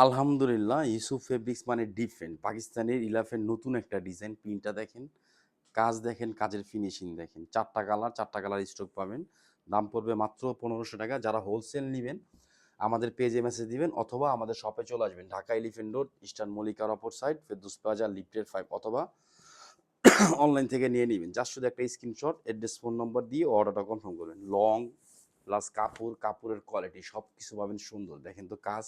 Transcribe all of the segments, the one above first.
আলহামদুলিল্লাহ, ইউসুফ ফেব্রিক্স মানে ডিফারেন্ট। পাকিস্তানের ইলাফের নতুন একটা ডিজাইন। প্রিন্টটা দেখেন, কাজ দেখেন, কাজের ফিনিশিং দেখেন। 4টা কালার, 4টা কালার স্টক পাবেন। দাম পড়বে মাত্র ৳১৫০০। যারা হোলসেল নিবেন আমাদের পেজে মেসেজ দিবেন অথবা আমাদের শপে চলে আসবেন। ঢাকা এলিফ্যান্ট রোড, ইস্টার্ন মল্লিকার অপর সাইড, ফেরদৌস প্লাজা, লিফটের 5 অথবা অনলাইন থেকে নিয়ে নিবেন। জাস্ট শুধু একটা স্ক্রিনশট, অ্যাড্রেস, ফোন নম্বর দিয়ে অর্ডারটা কনফার্ম করবেন। লং প্লাস কাপড়, কাপড়ের কোয়ালিটি সব কিছু পাবেন সুন্দর। দেখেন তো কাজ,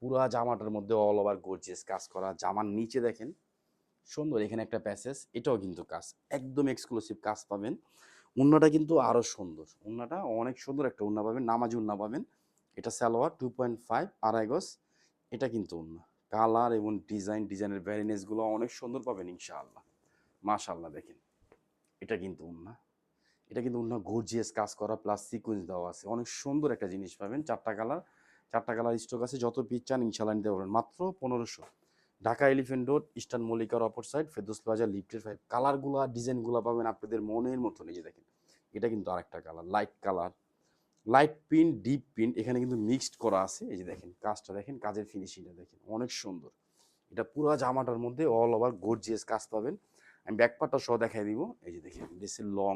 পুরা জামাটার মধ্যে অল ওভার গর্জিয়াস কাজ করা। জামার নিচে দেখেন সুন্দর, এখানে একটা প্যাসেজ, এটাও কিন্তু কাজ, একদম এক্সক্লুসিভ কাজ পাবেন। উন্নাটা কিন্তু আরো সুন্দর, উন্নাটা অনেক সুন্দর একটা উন্না পাবেন, নামাজি উন্না পাবেন। এটা সালোয়ার 2.5 আড়াই গজ। এটা কিন্তু উন্না, কালার এবং ডিজাইনের ভ্যারিনেস গুলো অনেক সুন্দর পাবেন ইনশাআল্লাহ। মাশাআল্লাহ দেখেন, এটা কিন্তু উন্না, এটা কিন্তু উন্না গর্জিয়াস কাজ করা প্লাস সিকোয়েন্স দেওয়া আছে, অনেক সুন্দর একটা জিনিস পাবেন। 4টা কালার স্টক আছে, যত পিস চান ইনশাআল্লাহ নিতে পারবেন মাত্র 1500। ঢাকা এলিফ্যান্ট রোড, ইস্টার্ন মল্লিকার অপর সাইড, ফেরদৌস প্লাজা, লিফটের 5। কালারগুলা ডিজাইনগুলো পাবেন আপনাদের মনের মতো। নিজে দেখেন, এটা কিন্তু আরেকটা colour, light colour, light print, deep print এখানে কিন্তু মিক্সড করা আছে। এই যে দেখেন কাজটা দেখেন, কাজের ফিনিশিংটা দেখেন অনেক সুন্দর। এটা পুরো জামাটার মধ্যে অল ওভার গর্জিয়াস কাজ পাবেন। আমি ব্যাকপার্টটা সহ দেখাই দিব। এই যে দেখেন, ড্রেসের লং,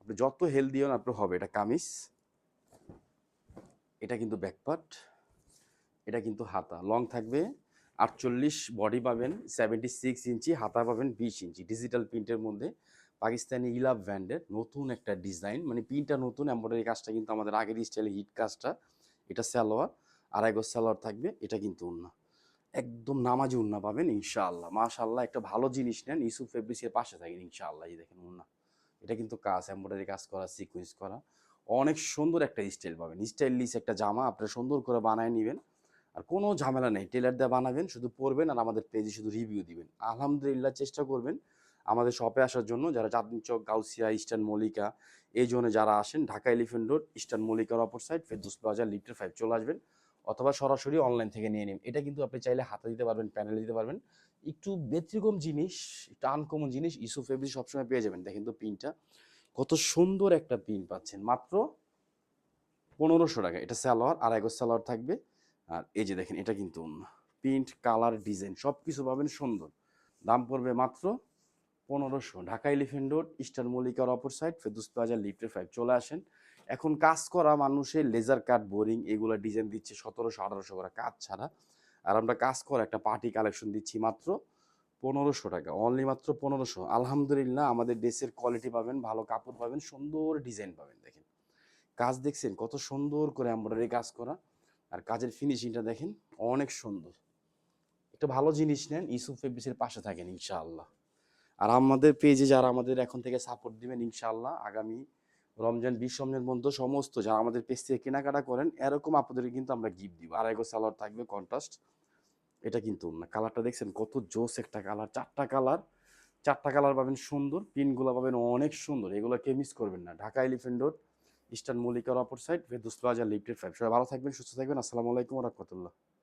আপনি যত হেলদি হন আপনার হবে। এটা কামিজ, এটা কিন্তু ব্যাকপার্ট, এটা কিন্তু হাতা। লং থাকবে 48, বডি পাবেন 76 ইঞ্চি, হাতা পাবেন 20 ইঞ্চি। ডিজিটাল প্রিন্টের মধ্যে পাকিস্তানি ইলাভ ব্র্যান্ডের নতুন একটা ডিজাইন, মানে প্রিন্টটা নতুন, এমব্রয়ডারি কাজটা কিন্তু আমাদের আগের স্টাইলে হিট কাজটা। এটা সালোয়ার, আড়াই গজ সালোয়ার থাকবে। এটা কিন্তু উন্না, একদম নামাজি উন্না পাবেন ইনশাআল্লাহ। মাশাআল্লাহ, একটা ভালো জিনিস নেন, ইউসুফ ফেব্রিক্সের পাশে থাকেন ইনশাআল্লাহ। এই দেখেন উন্না, এটা কিন্তু কাজ, এমব্রয়ডারি কাজ করা, সিকুয়েন্স করা, অনেক সুন্দর একটা স্টাইল পাবেন। স্টাইলিশ একটা জামা আপনারা সুন্দর করে বানায় নেবেন, আর কোনো ঝামেলা নেই। টেলার দিয়ে বানাবেন, শুধু পরবেন আর আমাদের পেজে শুধু রিভিউ দিবেন। আলহামদুলিল্লাহ, চেষ্টা করবেন আমাদের শপে আসার জন্য। যারা চাঁদনী চক, গাউসিয়া, ইস্টার্ন মল্লিকা এই জোনে যারা আসেন, ঢাকা এলিফ্যান্ট রোড, ইস্টার্ন মল্লিকার অপর সাইড, ফেরদৌস প্লাজা, লিফটের 5 চলে আসবেন অথবা সরাসরি অনলাইন থেকে নিয়ে নিন। এটা কিন্তু আপনি চাইলে হাতে দিতে পারবেন, প্যানেলে দিতে পারবেন। একটু ব্যতিক্রম জিনিস, একটু আনকমন জিনিস ইউসুফ ফেব্রিক সবসময় পেয়ে যাবেন। দেখেন তো প্রিন্টটা কত সুন্দর, একটা প্রিন্ট পাচ্ছেন মাত্র 1500 টাকা। এটা সালোয়ার, আড়াই গজ সালোয়ার থাকবে। আর এই যে দেখেন, এটা কিন্তু অন্য প্রিন্ট, কালার, ডিজাইন সব কিছু পাবেন সুন্দর। দাম পড়বে মাত্র 1500। ঢাকা এলিফ্যান্ট রোড, ইস্টার্ন মল্লিকার অপর সাইড, ফেরদৌস প্লাজা, লিফটের 5 চলে আসেন। এখন কাজ করা মানুষের লেজার কাট, বোরিং এগুলো ডিজাইন দিচ্ছে 1700-1800 করে কাজ ছাড়া। আর আমরা কাজ করা একটা পার্টি কালেকশন দিচ্ছি মাত্র 1500 টাকা, অনলি মাত্র 1500। আলহামদুলিল্লাহ, আমাদের ড্রেসের কোয়ালিটি পাবেন, ভালো কাপড় পাবেন, সুন্দর ডিজাইন পাবেন। দেখেন কাজ দেখছেন কত সুন্দর করে এমব্রয়ডারি কাজ করা, আর কাজের ফিনিশিংটা দেখেন অনেক সুন্দর। একটা ভালো জিনিস নেন, ইউসুফ ফেব্রিক্সের পাশে থাকেন ইনশাআল্লাহ। আর আমাদের পেজে যারা আমাদের এখন থেকে সাপোর্ট দিবেন ইনশাআল্লাহ, আগামী রমজান, 20 রমজান পর্যন্ত সমস্ত যারা আমাদের পেজ থেকে কেনাকাটা করেন, এরকম আপনাদেরকে কিন্তু আমরা গিফট দিব। আড়াই গজ সালোয়ার থাকবে কন্ট্রাস্ট। এটা কিন্তু না, কালারটা দেখছেন কত জোস একটা কালার। 4টা কালার, 4টা কালার পাবেন সুন্দর, পিনগুলো পাবেন অনেক সুন্দর। এগুলোকে মিস করবেন না। ঢাকা এলিফ্যান্ট রোড, ইস্টার্ন মল্লিকার অপর সাইড, ফেরদৌস প্লাজা, লিফটেড 5। সবাই ভালো থাকবেন, সুস্থ থাকবেন। আসসালামু আলাইকুম ওয়া রাহমাতুল্লাহ।